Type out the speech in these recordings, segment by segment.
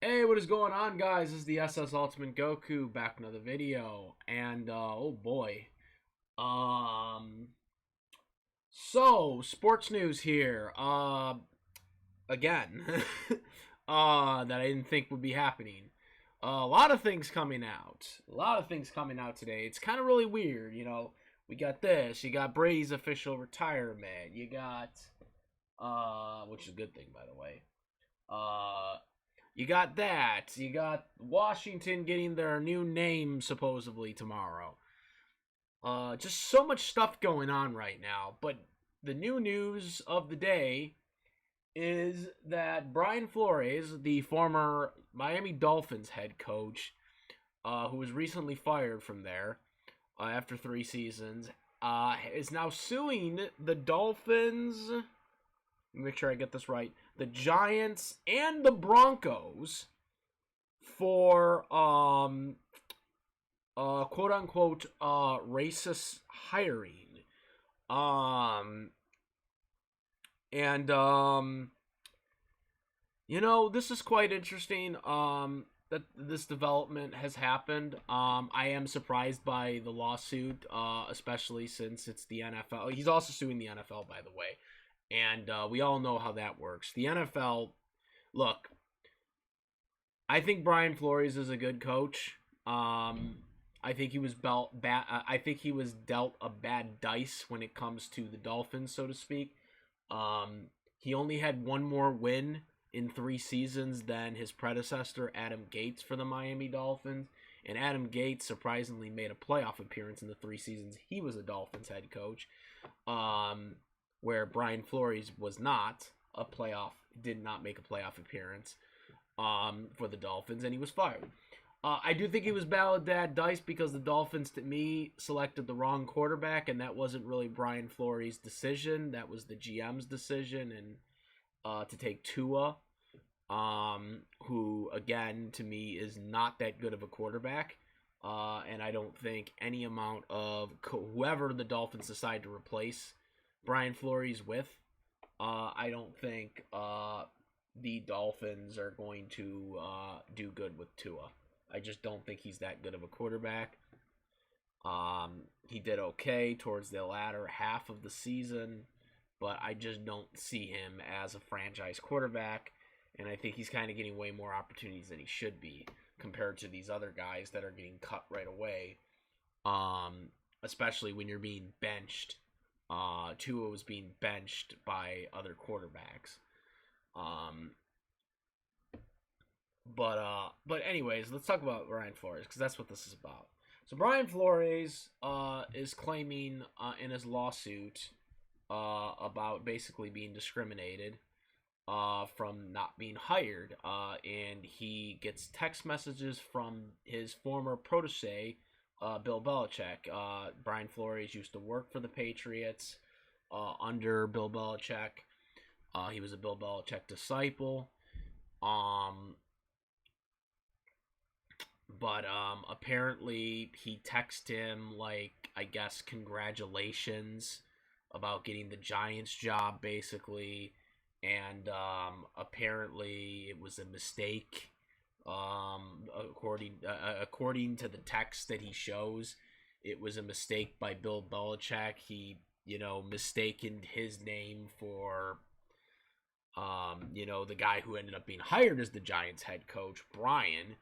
Hey, what is going on, guys? This is the SS Ultimate Goku back in another video, and oh boy, um, so sports news here, again, that I didn't think would be happening. A lot of things coming out, today. It's kind of really weird, you know. We got this. You got Brady's official retirement. You got, which is a good thing, by the way. You got that. You got Washington getting their new name supposedly tomorrow. Just so much stuff going on right now. But the new news of the day is that Brian Flores, the former Miami Dolphins head coach, who was recently fired from there after 3 seasons, is now suing the Dolphins. Make sure I get this right. The Giants and the Broncos for quote unquote racist hiring. Um and this is quite interesting that this development has happened. I am surprised by the lawsuit, especially since it's the NFL. He's also suing the NFL, by the way. And we all know how that works. The NFL, look, I think Brian Flores is a good coach. I think he was I think he was dealt a bad dice when it comes to the Dolphins, so to speak. He only had one more win in 3 seasons than his predecessor, Adam Gates, for the Miami Dolphins. And Adam Gates surprisingly made a playoff appearance in the 3 seasons he was a Dolphins head coach. Where Brian Flores was not did not make a playoff appearance for the Dolphins, and he was fired. I do think he was bad dice because the Dolphins, to me, selected the wrong quarterback, and that wasn't really Brian Flores' decision. That was the GM's decision, and to take Tua, who, again, to me, is not that good of a quarterback. And I don't think any amount of whoever the Dolphins decide to replace Brian Flores with, I don't think the Dolphins are going to do good with Tua. I just don't think he's that good of a quarterback. He did okay towards the latter half of the season, but I just don't see him as a franchise quarterback, and I think he's kind of getting way more opportunities than he should be compared to these other guys that are getting cut right away, especially when you're being benched. Tua was being benched by other quarterbacks. But anyways, let's talk about Brian Flores because that's what this is about. So Brian Flores is claiming in his lawsuit about basically being discriminated from not being hired, and he gets text messages from his former protege, Bill Belichick. Brian Flores used to work for the Patriots under Bill Belichick. He was a Bill Belichick disciple. But apparently he texted him, like, I guess, congratulations about getting the Giants job, basically. And apparently it was a mistake. According to the text that he shows, it was a mistake by Bill Belichick. He, mistaken his name for, the guy who ended up being hired as the Giants head coach, Brian,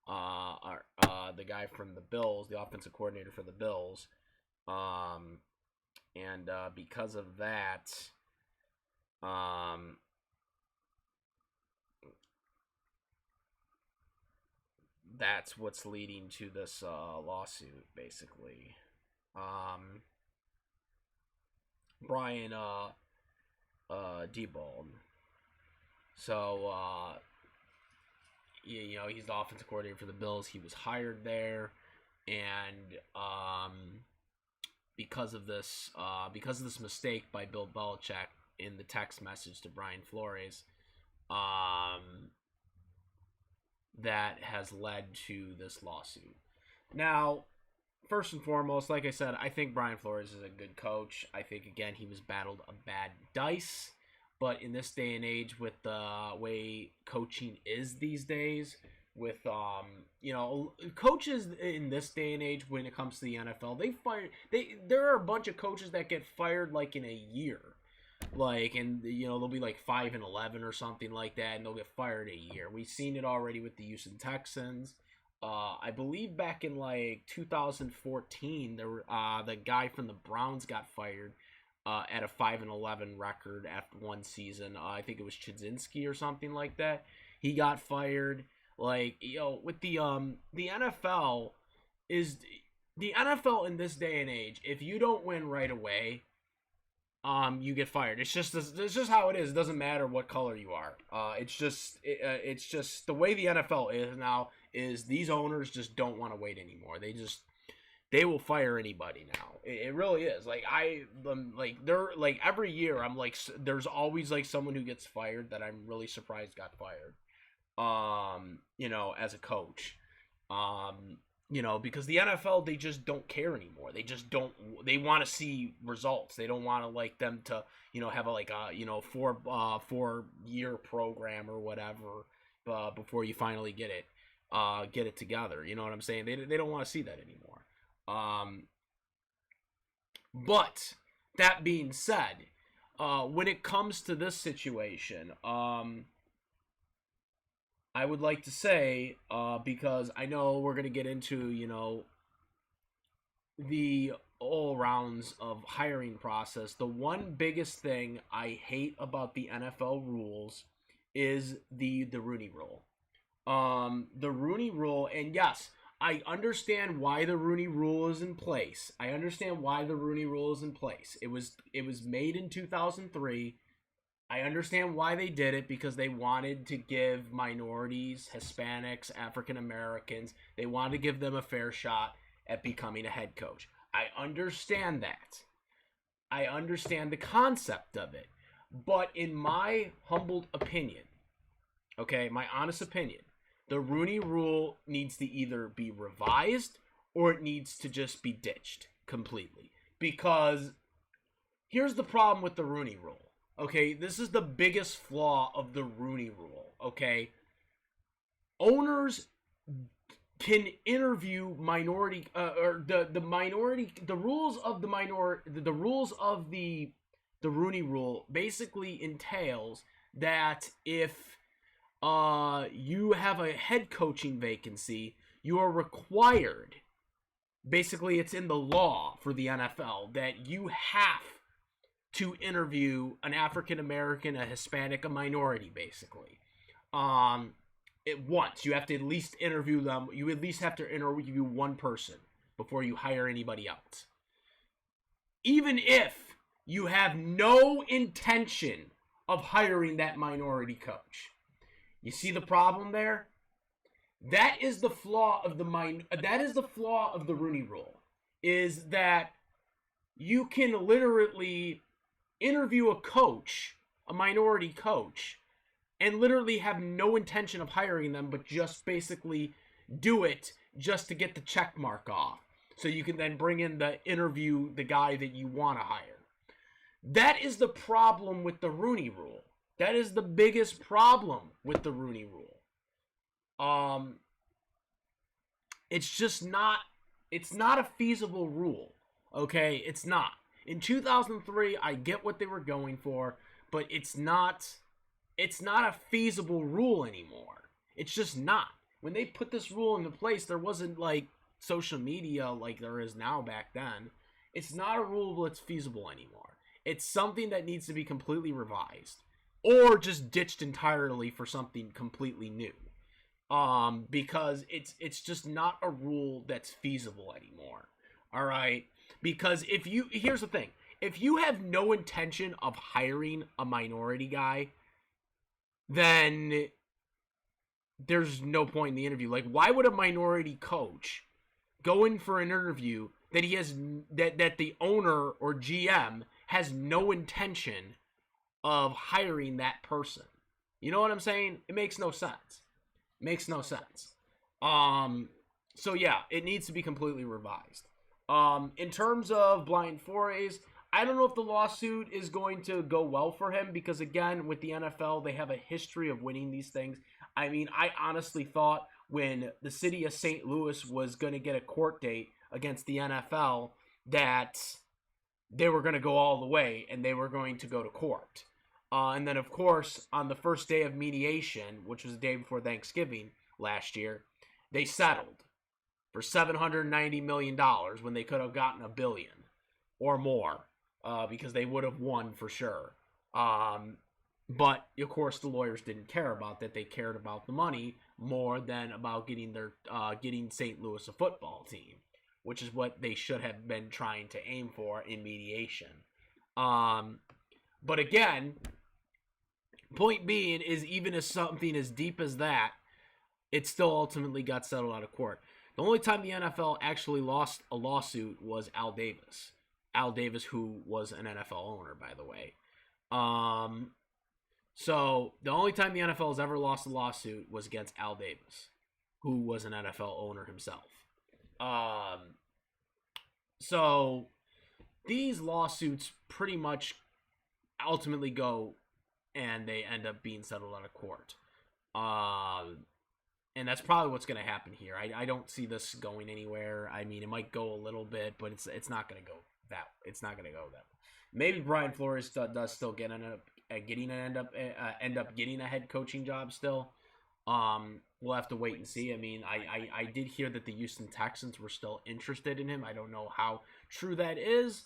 the guy from the Bills, the offensive coordinator for the Bills. And because of that, that's what's leading to this lawsuit, basically. Brian Debold. So, he's the offensive coordinator for the Bills. He was hired there, and because of this mistake by Bill Belichick in the text message to Brian Flores, that has led to this lawsuit. Now, first and foremost, like I said, I think Brian Flores is a good coach. I think, again, he was battled a bad dice. But in this day and age, with the way coaching is these days, with coaches in this day and age, when it comes to the NFL, there are a bunch of coaches that get fired like in a year, like, and they'll be like 5-11 or something like that, and they'll get fired a year. We've seen it already with the Houston Texans. I believe back in like 2014, the guy from the Browns got fired at a 5-11 record after one season. I think it was Chudzinski or something like that. He got fired. Like, with the NFL in this day and age, if you don't win right away, you get fired. It's just how it is. It doesn't matter what color you are. It's just the way the NFL is now. Is these owners just don't want to wait anymore. They will fire anybody now. It really is. Like, they're like, every year I'm like, there's always like someone who gets fired that I'm really surprised got fired. As a coach. Because the NFL, they just don't care anymore. They want to see results. They don't want to like them to, have a 4-year program or whatever, before you finally get it together. You know what I'm saying? They don't want to see that anymore. But that being said, when it comes to this situation, I would like to say, because I know we're going to get into, the all rounds of hiring process. The one biggest thing I hate about the NFL rules is the Rooney Rule. The Rooney Rule, and yes, I understand why the Rooney Rule is in place. It was made in 2003. I understand why they did it, because they wanted to give minorities, Hispanics, African Americans, they wanted to give them a fair shot at becoming a head coach. I understand that. I understand the concept of it. But in my humbled opinion, my honest opinion, the Rooney Rule needs to either be revised or it needs to just be ditched completely. Because here's the problem with the Rooney Rule. Okay, this is the biggest flaw of the Rooney Rule, okay? Owners can interview minority, the rules of the Rooney Rule basically entails that if you have a head coaching vacancy, you are required, basically it's in the law for the NFL, that you have to interview an African American, a Hispanic, a minority, basically. Once you have to at least interview them. You at least have to interview one person before you hire anybody else. Even if you have no intention of hiring that minority coach. You see the problem there? That is the flaw of the Rooney Rule. Is that you can literally interview a minority coach, and literally have no intention of hiring them, but just basically do it just to get the check mark off. So you can then bring in the guy that you want to hire. That is the problem with the Rooney Rule. That is the biggest problem with the Rooney Rule. It's not a feasible rule. Okay, it's not. In 2003, I get what they were going for, but it's not a feasible rule anymore. It's just not. When they put this rule into place, there wasn't like social media like there is now back then. It's not a rule that's feasible anymore. It's something that needs to be completely revised or just ditched entirely for something completely new. Because it's just not a rule that's feasible anymore. All right? Because here's the thing. If you have no intention of hiring a minority guy, then there's no point in the interview. Like, why would a minority coach go in for an interview that that the owner or GM has no intention of hiring that person? You know what I'm saying? It makes no sense. So yeah, it needs to be completely revised. In terms of blind forays, I don't know if the lawsuit is going to go well for him because, again, with the NFL, they have a history of winning these things. I mean, I honestly thought when the city of St. Louis was going to get a court date against the NFL that they were going to go all the way and they were going to go to court. And then, of course, on the first day of mediation, which was the day before Thanksgiving last year, they settled for $790 million when they could have gotten $1 billion or more because they would have won for sure. But, of course, the lawyers didn't care about that. They cared about the money more than about getting St. Louis a football team, which is what they should have been trying to aim for in mediation. But again, point being is even as something as deep as that, it still ultimately got settled out of court. The only time the NFL actually lost a lawsuit was Al Davis. Al Davis, who was an NFL owner, by the way. So the only time the NFL has ever lost a lawsuit was against Al Davis, who was an NFL owner himself. So these lawsuits pretty much ultimately go and they end up being settled out of court. And that's probably what's going to happen here. I don't see this going anywhere. I mean, it might go a little bit, but it's not going to go that. It's not going to go that. Maybe Brian Flores does still end up getting a head coaching job still. We'll have to wait and see. I mean, I did hear that the Houston Texans were still interested in him. I don't know how true that is.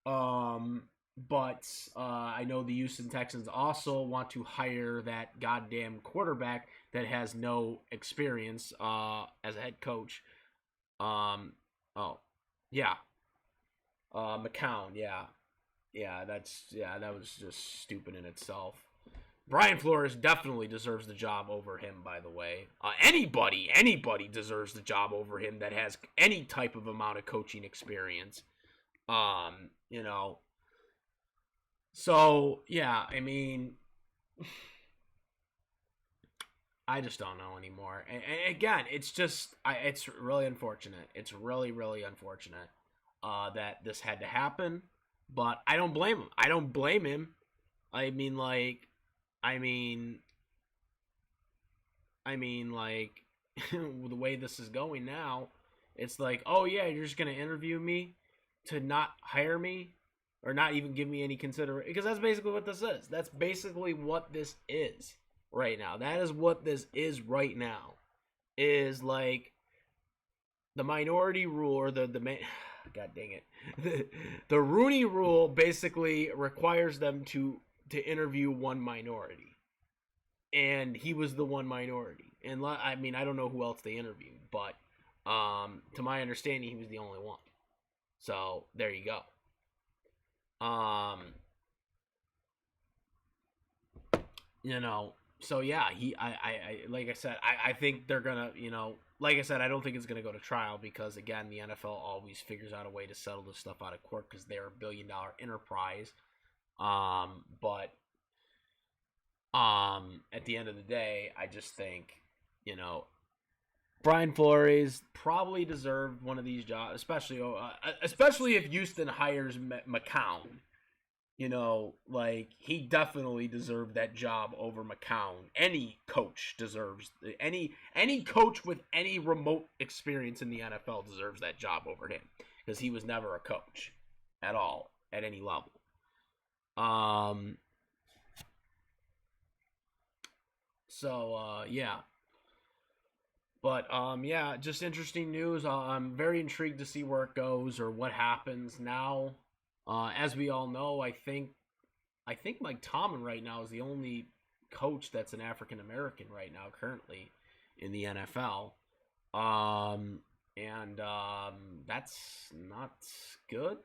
But I know the Houston Texans also want to hire that goddamn quarterback that has no experience as a head coach. McCown, yeah. That was just stupid in itself. Brian Flores definitely deserves the job over him, by the way. Anybody deserves the job over him that has any type of amount of coaching experience. So, yeah, I mean, I just don't know anymore. And again, it's really unfortunate. It's really, really unfortunate that this had to happen. But I don't blame him. I mean, the way this is going now, it's like, oh yeah, you're just gonna interview me to not hire me or not even give me any consideration, because that's basically what this is. That's basically what this is right now. That is what this is right now. Is like the minority rule or the God dang it, the Rooney Rule basically requires them to interview one minority, and he was the one minority. And I mean, I don't know who else they interviewed, but to my understanding, he was the only one. So there you go. So yeah, I like I said, I think they're gonna, like I said, I don't think it's gonna go to trial because again, the NFL always figures out a way to settle this stuff out of court because they're a $1 billion enterprise. But at the end of the day, I just think, Brian Flores probably deserved one of these jobs, especially if Houston hires McCown. He definitely deserved that job over McCown. Any coach deserves any coach with any remote experience in the NFL deserves that job over him because he was never a coach at all at any level. Yeah. But yeah, just interesting news. I'm very intrigued to see where it goes or what happens now. As we all know, I think Mike Tomlin right now is the only coach that's an African American right now currently in the NFL. That's not good.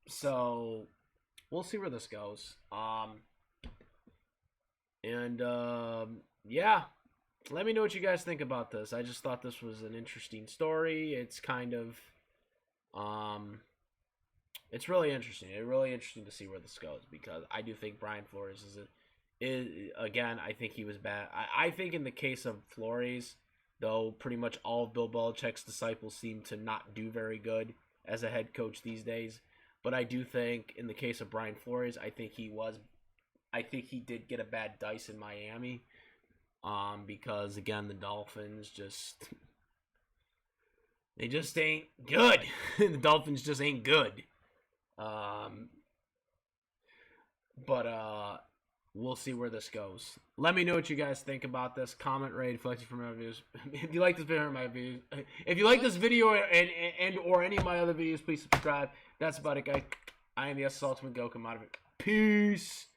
So we'll see where this goes. Yeah. Let me know what you guys think about this. I just thought this was an interesting story. It's kind of, it's really interesting. It's really interesting to see where this goes because I do think Brian Flores is again, I think he was bad. I think in the case of Flores, though, pretty much all of Bill Belichick's disciples seem to not do very good as a head coach these days. But I do think in the case of Brian Flores, I think he did get a bad dice in Miami. Because again, the Dolphins they just ain't good. The Dolphins just ain't good. But we'll see where this goes. Let me know what you guys think about this. Comment, rate, reflect from my views. If you like this video or my views, if you like this video and or any of my other videos, please subscribe. That's about it, guys. I am the Ultimate Goku. I'm out of it. Peace.